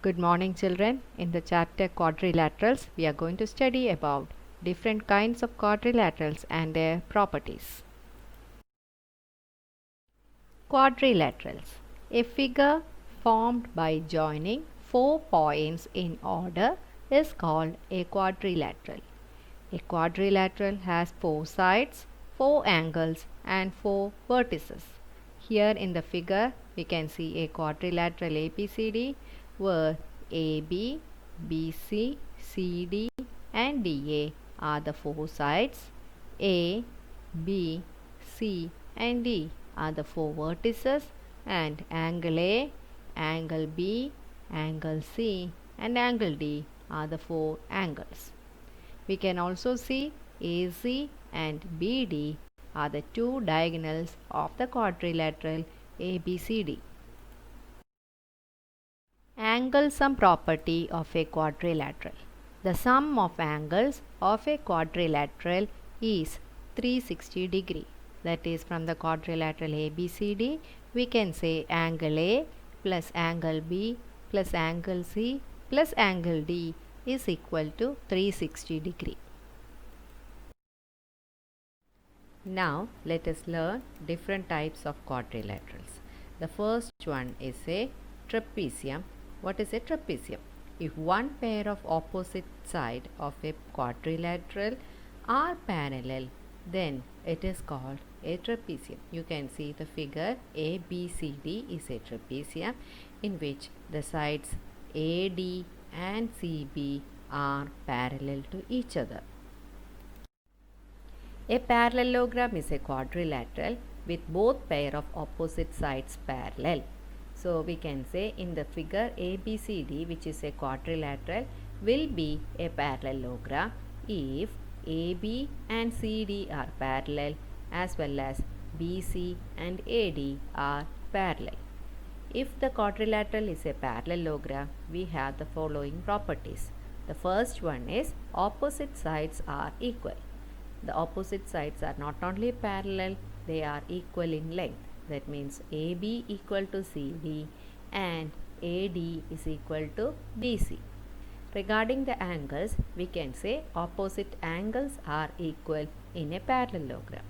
Good morning, children. In the chapter quadrilaterals, we are going to study about different kinds of quadrilaterals and their properties. Quadrilaterals. A figure formed by joining four points in order is called a quadrilateral. A quadrilateral has four sides, four angles, and four vertices. Here in the figure, we can see a quadrilateral ABCD where AB, BC, CD, and DA are the four sides. A, B, C, and D are the four vertices, and angle A, angle B, angle C, and angle D are the four angles. We can also see AC and BD are the two diagonals of the quadrilateral ABCD. Angle sum property of a quadrilateral. The sum of angles of a quadrilateral is 360 degree. That is, from the quadrilateral ABCD, we can say angle A plus angle B plus angle C plus angle D is equal to 360 degree. Now let us learn different types of quadrilaterals. The first one is a trapezium. What is a trapezium? If one pair of opposite side of a quadrilateral are parallel, then it is called a trapezium. You can see the figure ABCD is a trapezium in which the sides AD and CB are parallel to each other. A parallelogram is a quadrilateral with both pair of opposite sides parallel. So we can say in the figure ABCD, which is a quadrilateral, will be a parallelogram if AB and CD are parallel as well as BC and AD are parallel. If the quadrilateral is a parallelogram, we have the following properties. The first one is opposite sides are equal. The opposite sides are not only parallel, they are equal in length. That means AB equal to CD and AD is equal to BC. Regarding the angles, we can say opposite angles are equal in a parallelogram.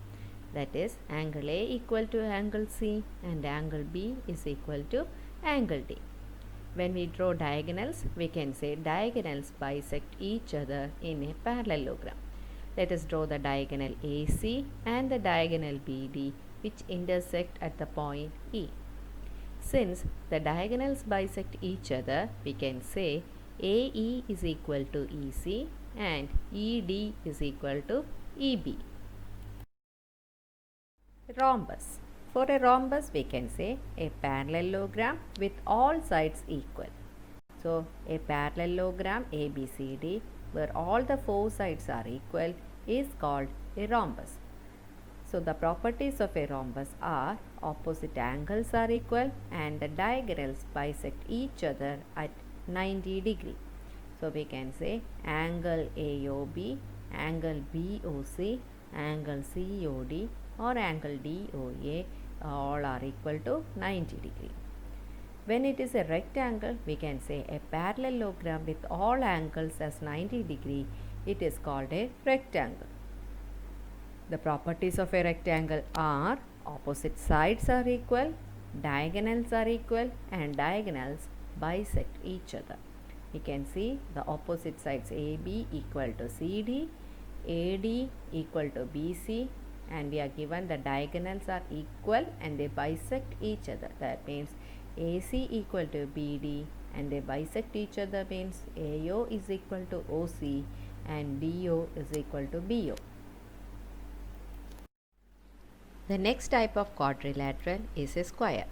That is, angle A equal to angle C and angle B is equal to angle D. When we draw diagonals, we can say diagonals bisect each other in a parallelogram. Let us draw the diagonal AC and the diagonal BD, which intersect at the point E. Since the diagonals bisect each other, we can say AE is equal to EC and ED is equal to EB. Rhombus. For a rhombus, we can say a parallelogram with all sides equal. So, a parallelogram ABCD where all the four sides are equal is called a rhombus. So, the properties of a rhombus are opposite angles are equal and the diagonals bisect each other at 90 degree. So, we can say angle AOB, angle BOC, angle COD or angle DOA all are equal to 90 degree. When it is a rectangle, we can say a parallelogram with all angles as 90 degree. It is called a rectangle. The properties of a rectangle are opposite sides are equal, diagonals are equal and diagonals bisect each other. We can see the opposite sides AB equal to CD, AD equal to BC, and we are given the diagonals are equal and they bisect each other. That means AC equal to BD and they bisect each other means AO is equal to OC and BO is equal to BO. The next type of quadrilateral is a square.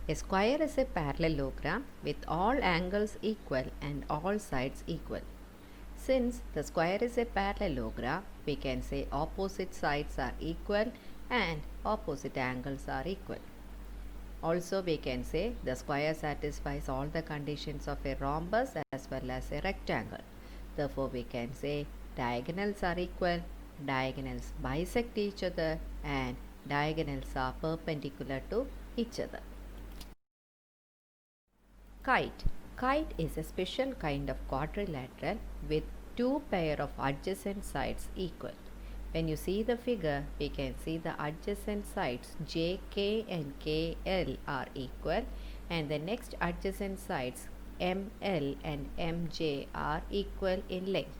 A square is a parallelogram with all angles equal and all sides equal. Since the square is a parallelogram, we can say opposite sides are equal and opposite angles are equal. Also, we can say the square satisfies all the conditions of a rhombus as well as a rectangle. Therefore, we can say diagonals are equal, diagonals bisect each other and diagonals are perpendicular to each other. Kite. Kite is a special kind of quadrilateral with two pair of adjacent sides equal. When you see the figure, we can see the adjacent sides JK and KL are equal, and the next adjacent sides ML and MJ are equal in length.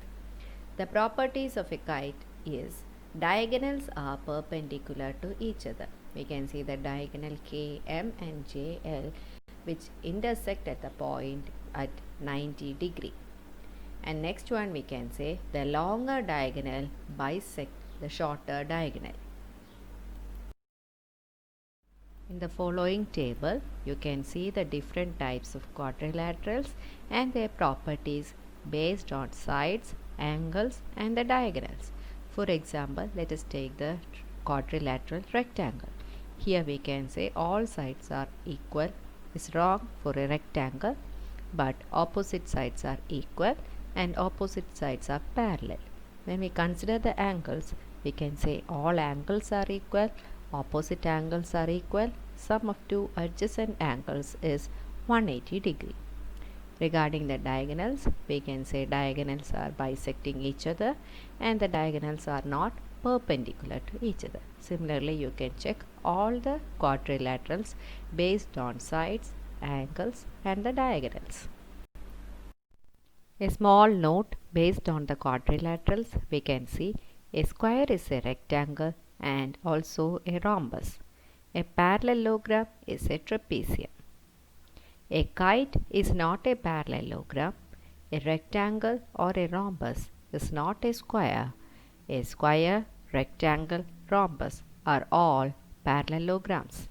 The properties of a kite is diagonals are perpendicular to each other. We can see the diagonal KM and JL which intersect at the point at 90 degree. And next one we can say the longer diagonal bisect the shorter diagonal. In the following table, you can see the different types of quadrilaterals and their properties based on sides, angles and the diagonals. For example, let us take the quadrilateral rectangle. Here we can say all sides are equal is wrong for a rectangle, but opposite sides are equal and opposite sides are parallel. When we consider the angles, we can say all angles are equal, opposite angles are equal, sum of two adjacent angles is 180 degree. Regarding the diagonals, we can say diagonals are bisecting each other and the diagonals are not perpendicular to each other. Similarly, you can check all the quadrilaterals based on sides, angles and the diagonals. A small note based on the quadrilaterals, we can see a square is a rectangle and also a rhombus. A parallelogram is a trapezium. A kite is not a parallelogram. A rectangle or a rhombus is not a square. A square, rectangle, rhombus are all parallelograms.